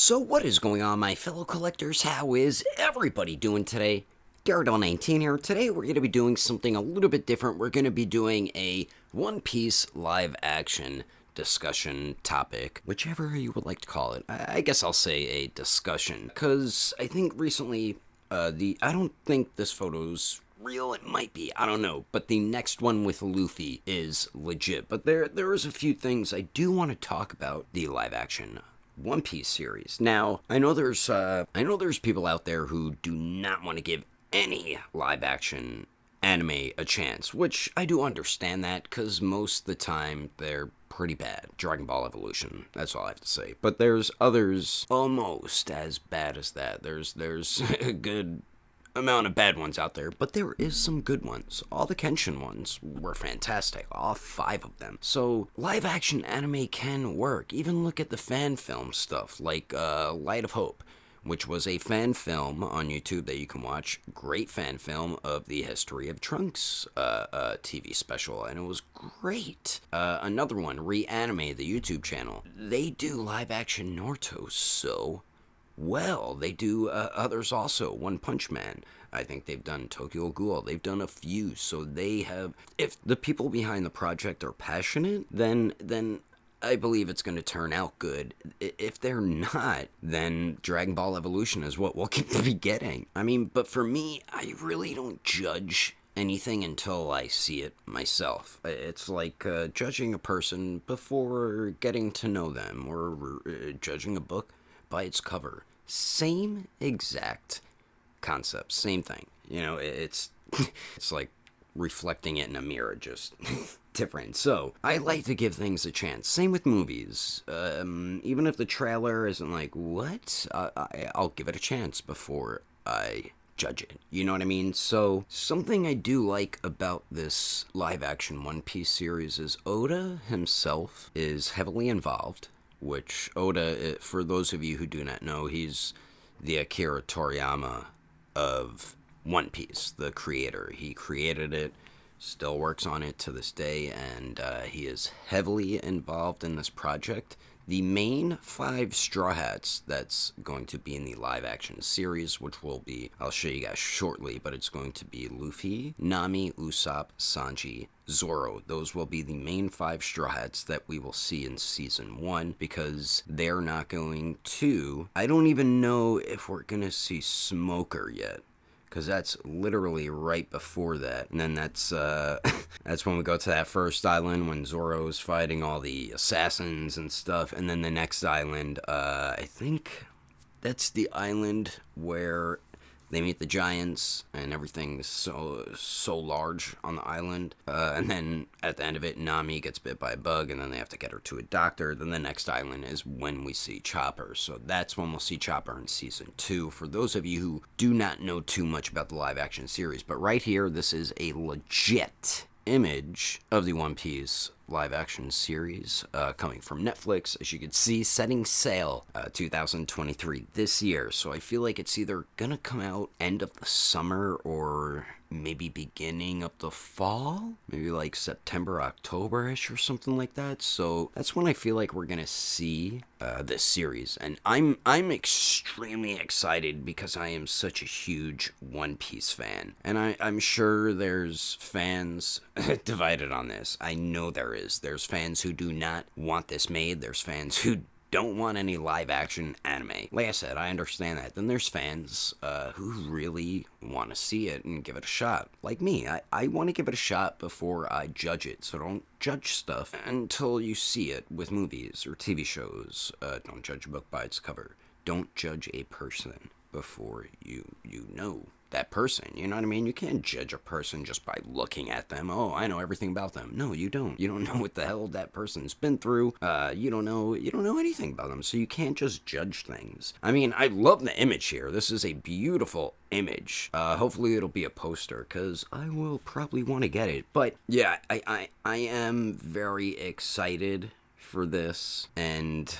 So what is going on, my fellow collectors? How is everybody doing today? Daredevil19 here. Today we're going to be doing something a little bit different. We're going to be doing a One Piece live action discussion topic, whichever you would like to call it. I guess I'll say a discussion, because I think recently, I don't think this photo's real. It might be, I don't know, but the next one with Luffy is legit. But there is a few things I do want to talk about the live action One Piece series. Now, I know there's people out there who do not want to give any live action anime a chance, which I do understand that, because most of the time they're pretty bad. Dragon Ball Evolution, that's all I have to say. But there's others almost as bad as that. There's a good amount of bad ones out there, but there is some good ones. All the Kenshin ones were fantastic, all 5 of them. So live action anime can work. Even look at the fan film stuff, like Light of Hope, which was a fan film on YouTube that you can watch. Great fan film of the history of Trunks TV special, and it was great. Another one, Reanime, the YouTube channel. They do live action Naruto so well. They do others also. One Punch Man. I think they've done Tokyo Ghoul. They've done a few. So they have. If the people behind the project are passionate, then I believe it's going to turn out good. If they're not, then Dragon Ball Evolution is what we'll be getting. I mean, but for me, I really don't judge anything until I see it myself. It's like judging a person before getting to know them, or judging a book by its cover. Same exact concept, same thing. You know, it's like reflecting it in a mirror, just different. So I like to give things a chance. Same with movies. Even if the trailer isn't like, what? I'll give it a chance before I judge it. You know what I mean? So something I do like about this live action One Piece series is Oda himself is heavily involved. Which Oda, for those of you who do not know, he's the Akira Toriyama of One Piece, the creator. He created it, still works on it to this day, and he is heavily involved in this project. The main 5 Straw Hats that's going to be in the live action series, which will be, I'll show you guys shortly, but it's going to be Luffy, Nami, Usopp, Sanji, Zoro. Those will be the main 5 Straw Hats that we will see in Season 1, because they're not going to... I don't even know if we're going to see Smoker yet, because that's literally right before that. And then that's that's when we go to that first island when Zoro's fighting all the assassins and stuff. And then the next island, I think that's the island where they meet the giants and everything's so large on the island. And then at the end of it, Nami gets bit by a bug, and then they have to get her to a doctor. Then the next island is when we see Chopper. So that's when we'll see Chopper in Season 2. For those of you who do not know too much about the live action series. But right here, this is a legit image of the One Piece live action series coming from Netflix, as you can see, setting sail 2023 this year. So I feel like it's either gonna come out end of the summer or maybe beginning of the fall, maybe like September, October-ish or something like that. So that's when I feel like we're gonna see this series, and I'm extremely excited because I am such a huge One Piece fan, and I'm sure there's fans divided on this. I know there is. There's fans who do not want this made. There's fans who don't want any live action anime. Like I said, I understand that. Then there's fans who really want to see it and give it a shot. Like me, I want to give it a shot before I judge it. So don't judge stuff until you see it with movies or TV shows. Don't judge a book by its cover. Don't judge a person before you know that person. You know what I mean? You can't judge a person just by looking at them. Oh, I know everything about them. No, you don't. You don't know what the hell that person's been through. You don't know anything about them, so you can't just judge things. I mean, I love the image here. This is a beautiful image. Hopefully it'll be a poster, because I will probably want to get it. But yeah, I am very excited for this, and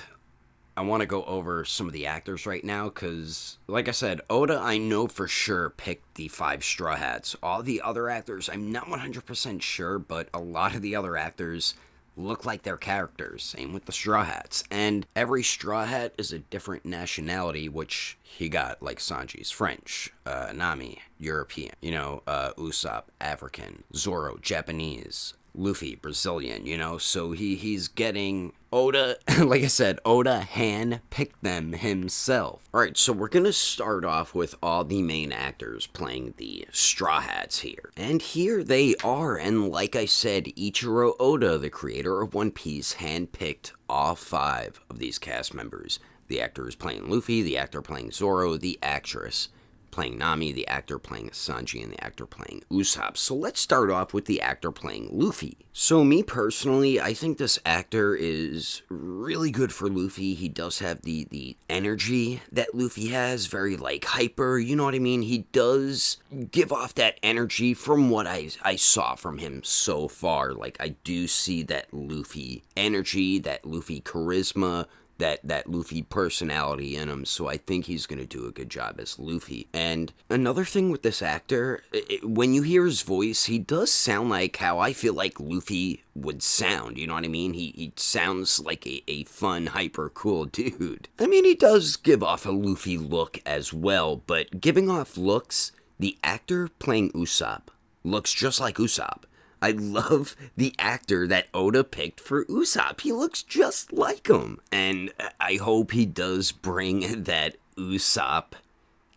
I want to go over some of the actors right now, because, like I said, Oda, I know for sure, picked the 5 Straw Hats. All the other actors, I'm not 100% sure, but a lot of the other actors look like their characters. Same with the Straw Hats. And every Straw Hat is a different nationality, which he got, like Sanji's French, Nami, European, Usopp, African, Zoro, Japanese, Luffy, Brazilian, so he's getting Oda, like I said, Oda hand-picked them himself. Alright, so we're gonna start off with all the main actors playing the Straw Hats here. And here they are, and like I said, Ichiro Oda, the creator of One Piece, hand-picked all 5 of these cast members. The actor is playing Luffy, the actor playing Zoro, the actress playing Nami, the actor playing Sanji, and the actor playing Usopp. So let's start off with the actor playing Luffy. So me personally, I think this actor is really good for Luffy. He does have the energy that Luffy has, very like hyper, you know what I mean? He does give off that energy from what I saw from him so far. Like I do see that Luffy energy, that Luffy charisma, that Luffy personality in him, so I think he's going to do a good job as Luffy. And another thing with this actor, when you hear his voice, he does sound like how I feel like Luffy would sound, you know what I mean? He sounds like a fun, hyper cool dude. I mean, he does give off a Luffy look as well, but giving off looks, the actor playing Usopp looks just like Usopp. I love the actor that Oda picked for Usopp. He looks just like him. And I hope he does bring that Usopp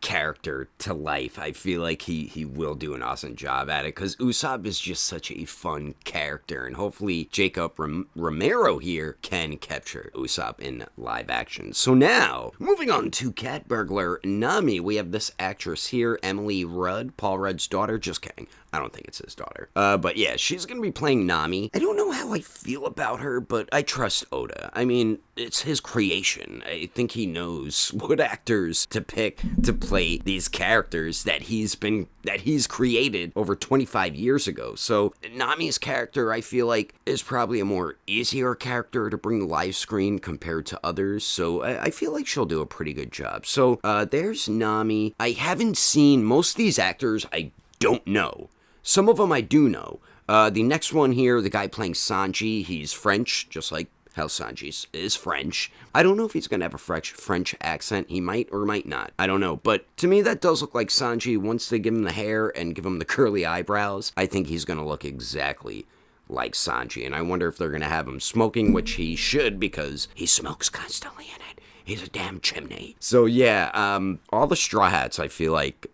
character to life. I feel like he will do an awesome job at it, because Usopp is just such a fun character, and hopefully Jacob Romero here can capture Usopp in live action. So now, moving on to Cat Burglar Nami, we have this actress here, Emily Rudd, Paul Rudd's daughter. Just kidding. I don't think it's his daughter. But yeah, she's going to be playing Nami. I don't know how I feel about her, but I trust Oda. I mean, it's his creation. I think he knows what actors to pick to play these characters that he's created over 25 years ago. So Nami's character, I feel like, is probably a more easier character to bring to live screen compared to others. So I feel like she'll do a pretty good job. So there's Nami. I haven't seen most of these actors. I don't know. Some of them I do know. The next one here, the guy playing Sanji, he's French, just like how Sanji is French. I don't know if he's going to have a French accent. He might or might not. I don't know. But to me, that does look like Sanji. Once they give him the hair and give him the curly eyebrows, I think he's going to look exactly like Sanji. And I wonder if they're going to have him smoking, which he should, because he smokes constantly in it. He's a damn chimney. So yeah, all the Straw Hats, I feel like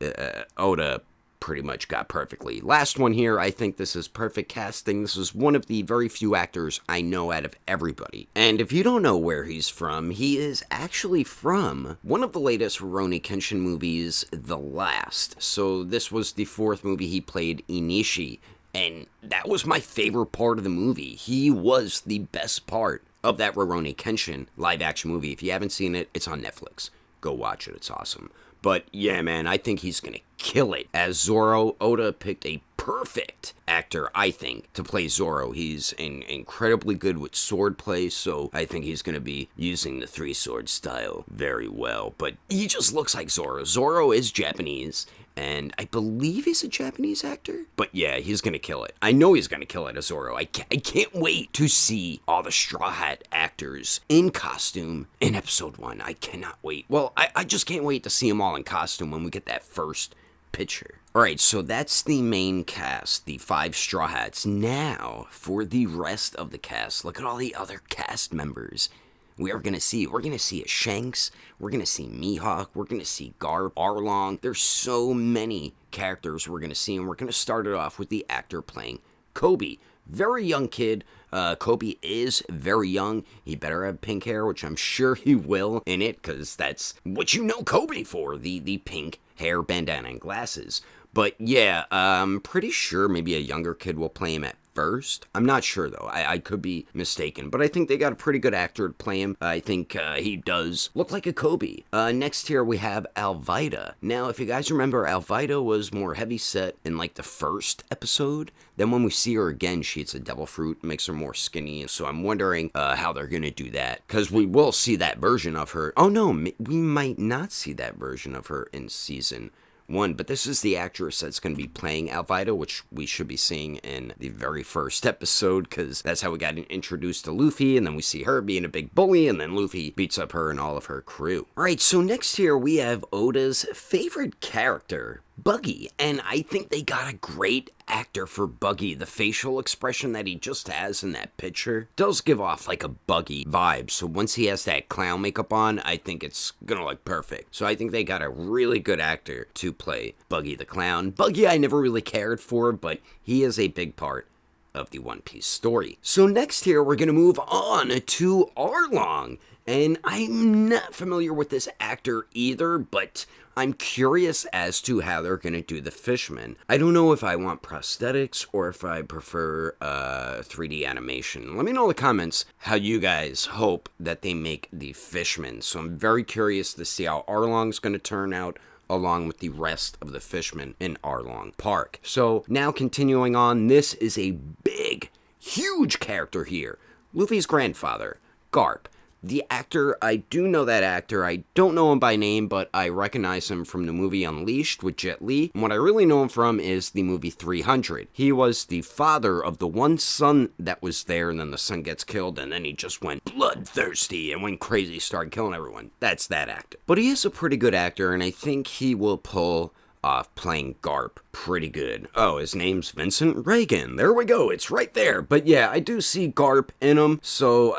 Oda pretty much got perfectly. Last one here, I think this is perfect casting. This is one of the very few actors I know out of everybody. And if you don't know where he's from, he is actually from one of the latest Rurouni Kenshin movies, The Last. So this was the 4th movie he played, Inishi, and that was my favorite part of the movie. He was the best part of that Rurouni Kenshin live action movie. If you haven't seen it, it's on Netflix. Go watch it, it's awesome. But yeah, man, I think he's going to kill it. As Zoro, Oda picked a perfect actor, I think, to play Zoro. He's incredibly good with swordplay, so I think he's going to be using the 3-sword style very well. But he just looks like Zoro. Zoro is Japanese, and I believe he's a Japanese actor. But yeah, he's going to kill it. I know he's going to kill it as Zoro. I can't wait to see all the Straw Hat actors in costume in episode 1. I cannot wait. Well, I just can't wait to see them all in costume when we get that first picture. Alright, so that's the main cast, the 5 Straw Hats. Now, for the rest of the cast, look at all the other cast members we're going to see a Shanks, we're going to see Mihawk, we're going to see Garp, Arlong. There's so many characters we're going to see, and we're going to start it off with the actor playing Kobe. Very young kid. Kobe is very young. He better have pink hair, which I'm sure he will in it, because that's what you know Kobe for, the pink hair, bandana, and glasses. But yeah, I'm pretty sure maybe a younger kid will play him at first. I'm not sure, though. I could be mistaken. But I think they got a pretty good actor to play him. I think he does look like a Kobe. Next here we have Alvida. Now, if you guys remember, Alvida was more heavy-set in, like, the first episode. Then when we see her again, she eats a devil fruit, makes her more skinny. So I'm wondering how they're going to do that. Because we will see that version of her. Oh, no, we might not see that version of her in season one, but this is the actress that's going to be playing Alvida, which we should be seeing in the very first episode, because that's how we got introduced to Luffy, and then we see her being a big bully, and then Luffy beats up her and all of her crew. Alright, so next here we have Oda's favorite character, Buggy, and I think they got a great actor for Buggy. The facial expression that he just has in that picture does give off like a Buggy vibe, so once he has that clown makeup on, I think it's gonna look perfect. So I think they got a really good actor to play Buggy the Clown. Buggy I never really cared for, but he is a big part of the One Piece story. So next here we're gonna move on to Arlong, and I'm not familiar with this actor either, but I'm curious as to how they're going to do the Fishman. I don't know if I want prosthetics or if I prefer 3D animation. Let me know in the comments how you guys hope that they make the Fishman. So I'm very curious to see how Arlong's going to turn out along with the rest of the Fishmen in Arlong Park. So now continuing on, this is a big, huge character here. Luffy's grandfather, Garp. The actor, I do know that actor. I don't know him by name, but I recognize him from the movie Unleashed with Jet Li. And what I really know him from is the movie 300. He was the father of the one son that was there, and then the son gets killed, and then he just went bloodthirsty and went crazy, started killing everyone. That's that actor. But he is a pretty good actor, and I think he will pull off playing Garp pretty good. Oh, his name's Vincent Reagan. There we go. It's right there. But yeah, I do see Garp in him, so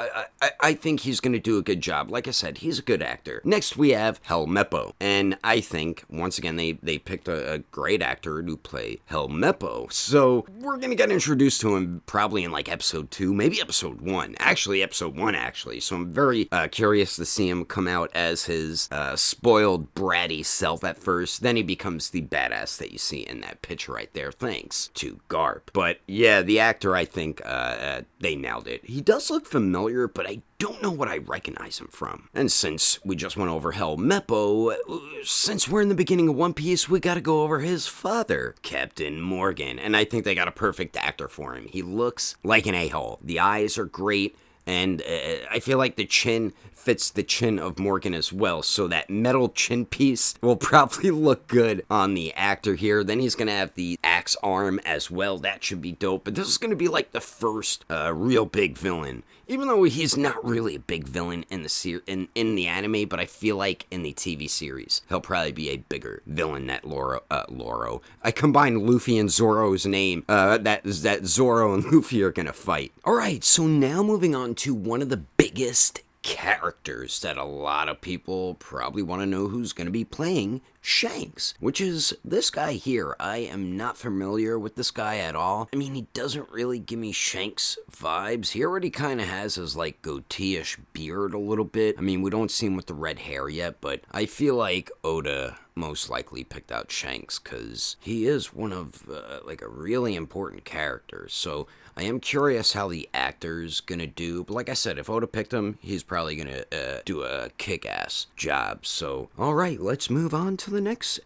I think he's going to do a good job. Like I said, he's a good actor. Next, we have Helmeppo. And I think, once again, they picked a great actor to play Helmeppo. So we're going to get introduced to him probably in like episode 2, maybe episode 1. Actually, episode 1, actually. So I'm very curious to see him come out as his spoiled, bratty self at first. Then he becomes the badass that you see in that picture right there, thanks to Garp. But yeah, the actor, I think they nailed it. He does look familiar, but I don't know what I recognize him from. And since we just went over Helmeppo, since we're in the beginning of One Piece, we gotta go over his father, Captain Morgan. And I think they got a perfect actor for him. He looks like an a-hole. The eyes are great, and I feel like the chin fits the chin of Morgan as well, so that metal chin piece will probably look good on the actor here. Then he's gonna have the axe arm as well. That should be dope. But this is gonna be like the first real big villain, even though he's not really a big villain in the in the anime. But I feel like in the TV series, he'll probably be a bigger villain that Loro. I combined Luffy and Zoro's name. That Zoro and Luffy are gonna fight. All right, so now moving on to one of the biggest characters that a lot of people probably want to know who's going to be playing Shanks, which is this guy here. I am not familiar with this guy at all. I mean, he doesn't really give me Shanks vibes. He already kind of has his like goatee-ish beard a little bit. I mean, we don't see him with the red hair yet, but I feel like Oda most likely picked out Shanks because he is one of like a really important character. So I am curious how the actor's gonna do, but like I said, if Oda picked him, he's probably gonna do a kick-ass job. So, alright, let's move on to the next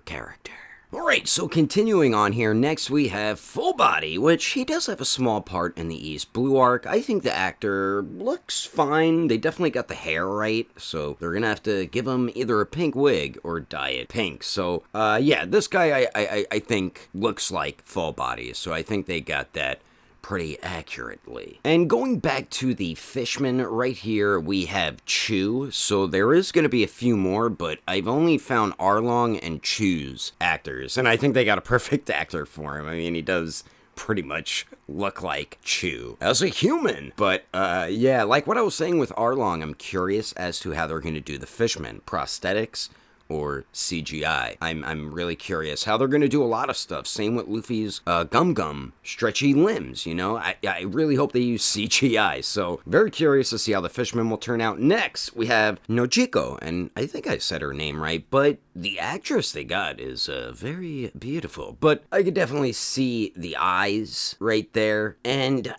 character. Alright, so continuing on here, next we have Full Body, which he does have a small part in the East Blue arc. I think the actor looks fine. They definitely got the hair right, so they're gonna have to give him either a pink wig or dye it pink. So, yeah, this guy I think looks like Full Body, so I think they got that pretty accurately. And going back to the Fishman right here, we have Chew. So there is going to be a few more, but I've only found Arlong and Chew's actors, and I think they got a perfect actor for him. I mean, he does pretty much look like Chew as a human. But yeah, like what I was saying with Arlong, I'm curious as to how they're going to do the Fishman. Prosthetics or CGI. I'm really curious how they're going to do a lot of stuff. Same with Luffy's Gum stretchy limbs, you know? I really hope they use CGI, so very curious to see how the Fishman will turn out. Next, we have Nojiko, and I think I said her name right, but the actress they got is very beautiful. But I could definitely see the eyes right there, and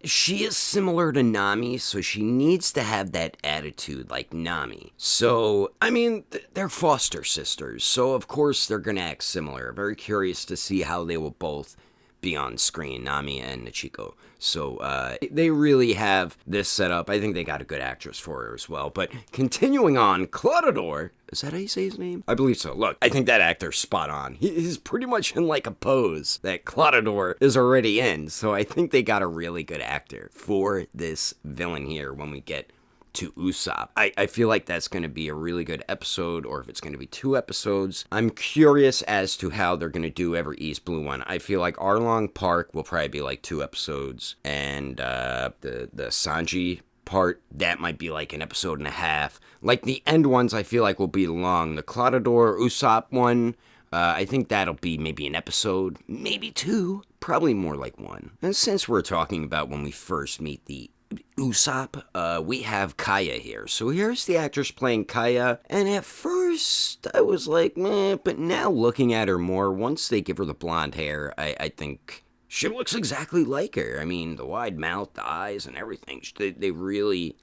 she is similar to Nami, so she needs to have that attitude like Nami. So, I mean, they're foster sisters, so of course they're gonna act similar. Very curious to see how they will both be on screen, Nami and Nichiko. So they really have this set up. I think they got a good actress for her as well. But continuing on, Claudador, is that how you say his name? I believe so. Look, I think that actor's spot on. He's pretty much in like a pose that Claudador is already in. So I think they got a really good actor for this villain here when we get to Usopp. I feel like that's going to be a really good episode, or if it's going to be 2 episodes. I'm curious as to how they're going to do every East Blue one. I feel like Arlong Park will probably be like 2 episodes, and the Sanji part, that might be like an episode and a half. Like the end ones, I feel like will be long. The Claudador, Usopp one, I think that'll be maybe an episode, maybe 2, probably more like 1. And since we're talking about when we first meet the Usopp, we have Kaya here. So here's the actress playing Kaya, and at first I was like, meh, but now looking at her more, once they give her the blonde hair, I think she looks exactly like her. I mean, the wide mouth, the eyes, and everything. They really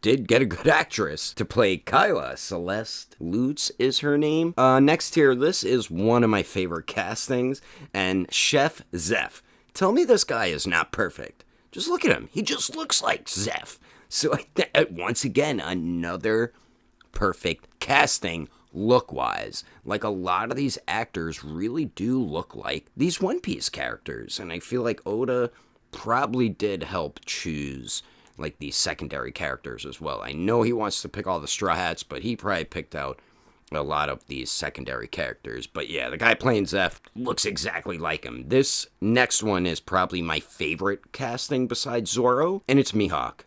did get a good actress to play Kyla. Celeste Lutz is her name. Next here, this is one of my favorite castings, and Chef Zeph. Tell me this guy is not perfect. Just look at him. He just looks like Zeph. So once again, another perfect casting look-wise. Like a lot of these actors really do look like these One Piece characters. And I feel like Oda probably did help choose like these secondary characters as well. I know he wants to pick all the Straw Hats, but he probably picked out a lot of these secondary characters. But yeah, the guy playing Zeph looks exactly like him. This next one is probably my favorite casting besides Zoro, and it's Mihawk.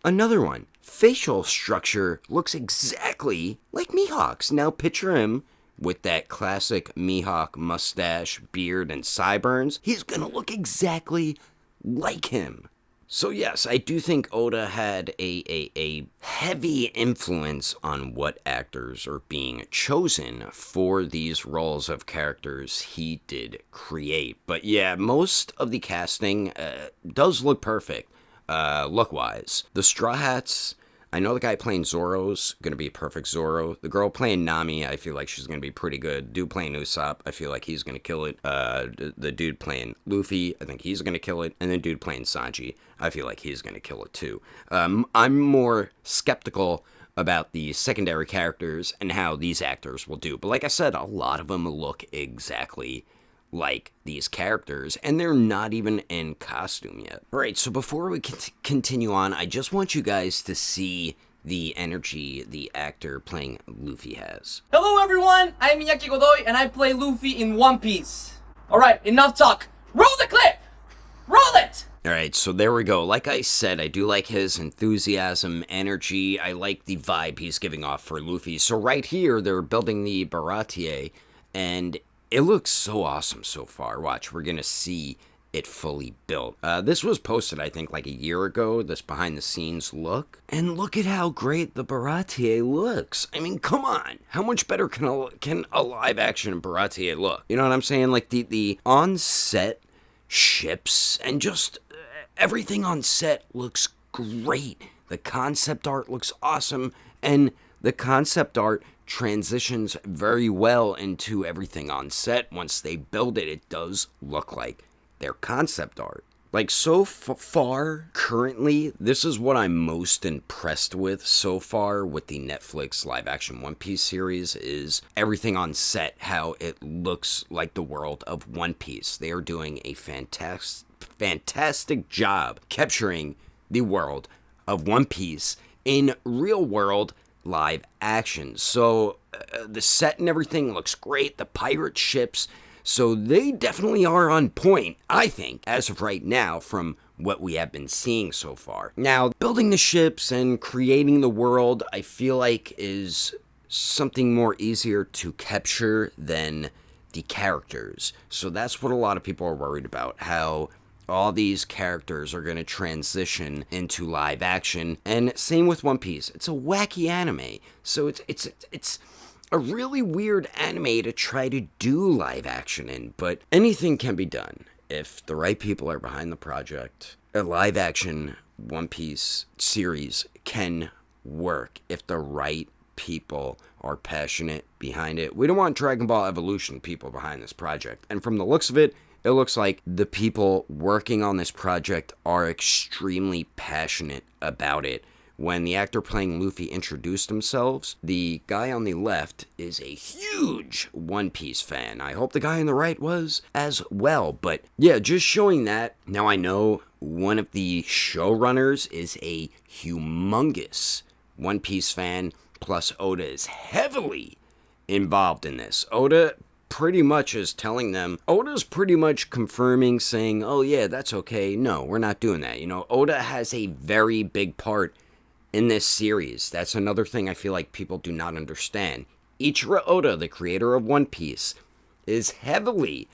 Another one. Facial structure looks exactly like Mihawk's. Now picture him with that classic Mihawk mustache, beard, and sideburns. He's gonna look exactly like him. So yes, I do think Oda had a heavy influence on what actors are being chosen for these roles of characters he did create. But yeah, most of the casting does look perfect, look-wise. The Straw Hats, I know the guy playing Zoro's going to be a perfect Zoro. The girl playing Nami, I feel like she's going to be pretty good. Dude playing Usopp, I feel like he's going to kill it. The dude playing Luffy, I think he's going to kill it. And the dude playing Sanji, I feel like he's going to kill it too. I'm more skeptical about the secondary characters and how these actors will do. But like I said, a lot of them look exactly like these characters, and they're not even in costume yet. Alright, so before we continue on, I just want you guys to see the energy the actor playing Luffy has. Hello everyone, I'm Miyaki Godoy, and I play Luffy in One Piece. Alright, enough talk. Roll the clip! Roll it! Alright, so there we go. Like I said, I do like his enthusiasm, energy. I like the vibe he's giving off for Luffy. So right here, they're building the Baratie, and it looks so awesome so far. Watch, we're going to see it fully built. This was posted, I think, like a year ago, this behind-the-scenes look. And look at how great the Baratie looks. I mean, come on. How much better can a live-action Baratie look? You know what I'm saying? Like, the on-set ships and just everything on set looks great. The concept art looks awesome, and the concept art transitions very well into everything on set. Once they build it, it does look like their concept art. Like, so far, currently, this is what I'm most impressed with so far with the Netflix live-action One Piece series, is everything on set, how it looks like the world of One Piece. They are doing a fantastic job capturing the world of One Piece in real-world live action. So the set and everything looks great. The pirate ships, so they definitely are on point, I think, as of right now, from what we have been seeing so far. Now, building the ships and creating the world, I feel like is something more easier to capture than the characters. So that's what a lot of people are worried about, how all these characters are going to transition into live action. And same with One Piece. It's a wacky anime. So it's a really weird anime to try to do live action in. But anything can be done if the right people are behind the project. A live action One Piece series can work if the right people are passionate behind it. We don't want Dragon Ball Evolution people behind this project. And from the looks of it, It looks like the people working on this project are extremely passionate about it. When the actor playing Luffy introduced themselves, the guy on the left is a huge One Piece fan. I hope the guy on the right was as well. But yeah, just showing that. Now I know one of the showrunners is a humongous One Piece fan, plus Oda is heavily involved in this. Oda's pretty much confirming, saying, oh yeah, that's okay. No, we're not doing that. Oda has a very big part in this series. That's another thing I feel like people do not understand. Ichiro Oda, the creator of One Piece, is heavily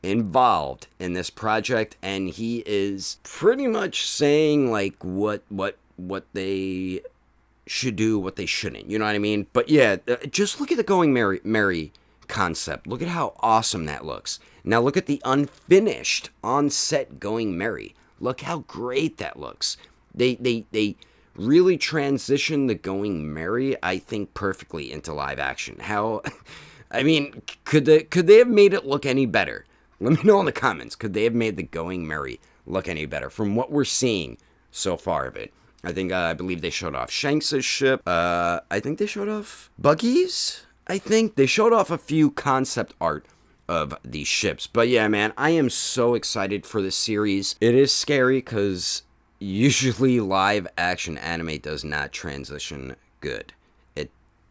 involved in this project, and he is pretty much saying like what they should do, what they shouldn't. You know what I mean? But yeah, just look at the Going Merry concept. Look at how awesome that looks. Now look at the unfinished on-set Going Merry. Look how great that looks. They really transitioned the Going Merry, I think, perfectly into live action. How, I mean, could they have made it look any better? Let me know in the comments. Could they have made the Going Merry look any better from what we're seeing so far of it? I believe they showed off Shanks' ship. I think they showed off Buggy's. I think they showed off a few concept art of these ships. But yeah, man, I am so excited for this series. It is scary because usually live action anime does not transition good. It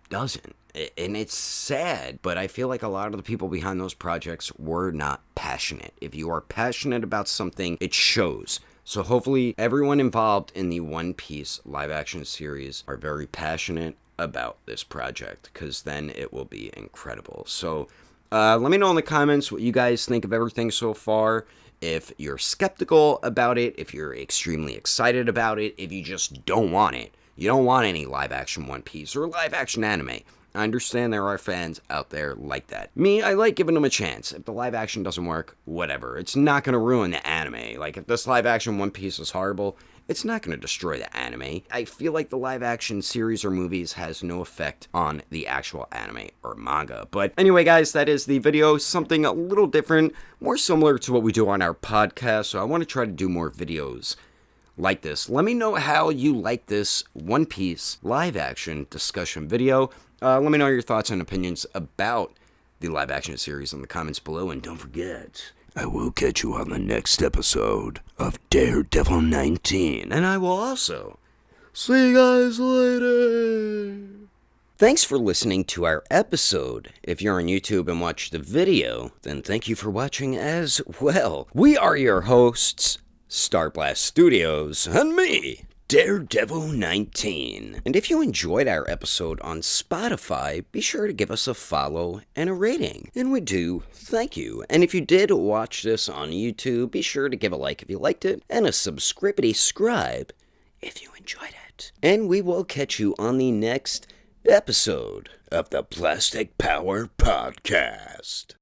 doesn't. And it's sad, but I feel like a lot of the people behind those projects were not passionate. If you are passionate about something, it shows. So hopefully everyone involved in the One Piece live action series are very passionate about this project, because then it will be incredible. So let me know in the comments what you guys think of everything so far. If you're skeptical about it, if you're extremely excited about it, if you just don't want it. You don't want any live action One Piece or live action anime. I understand there are fans out there like that. Me, I like giving them a chance. If the live action doesn't work, whatever. It's not going to ruin the anime. Like, if this live action One Piece is horrible, it's not going to destroy the anime. I feel like the live action series or movies has no effect on the actual anime or manga. But anyway, guys, that is the video. Something a little different, more similar to what we do on our podcast. So I want to try to do more videos like this. Let me know how you like this One Piece live action discussion video. Let me know your thoughts and opinions about the live action series in the comments below. And don't forget, I will catch you on the next episode of Daredevil 19. And I will also see you guys later. Thanks for listening to our episode. If you're on YouTube and watch the video, then thank you for watching as well. We are your hosts, Starblast Studios, and me, Daredevil 19. And if you enjoyed our episode on Spotify, be sure to give us a follow and a rating. And we do thank you. And if you did watch this on YouTube, be sure to give a like if you liked it, and a subscribe if you enjoyed it. And we will catch you on the next episode of the Plastic Power Podcast.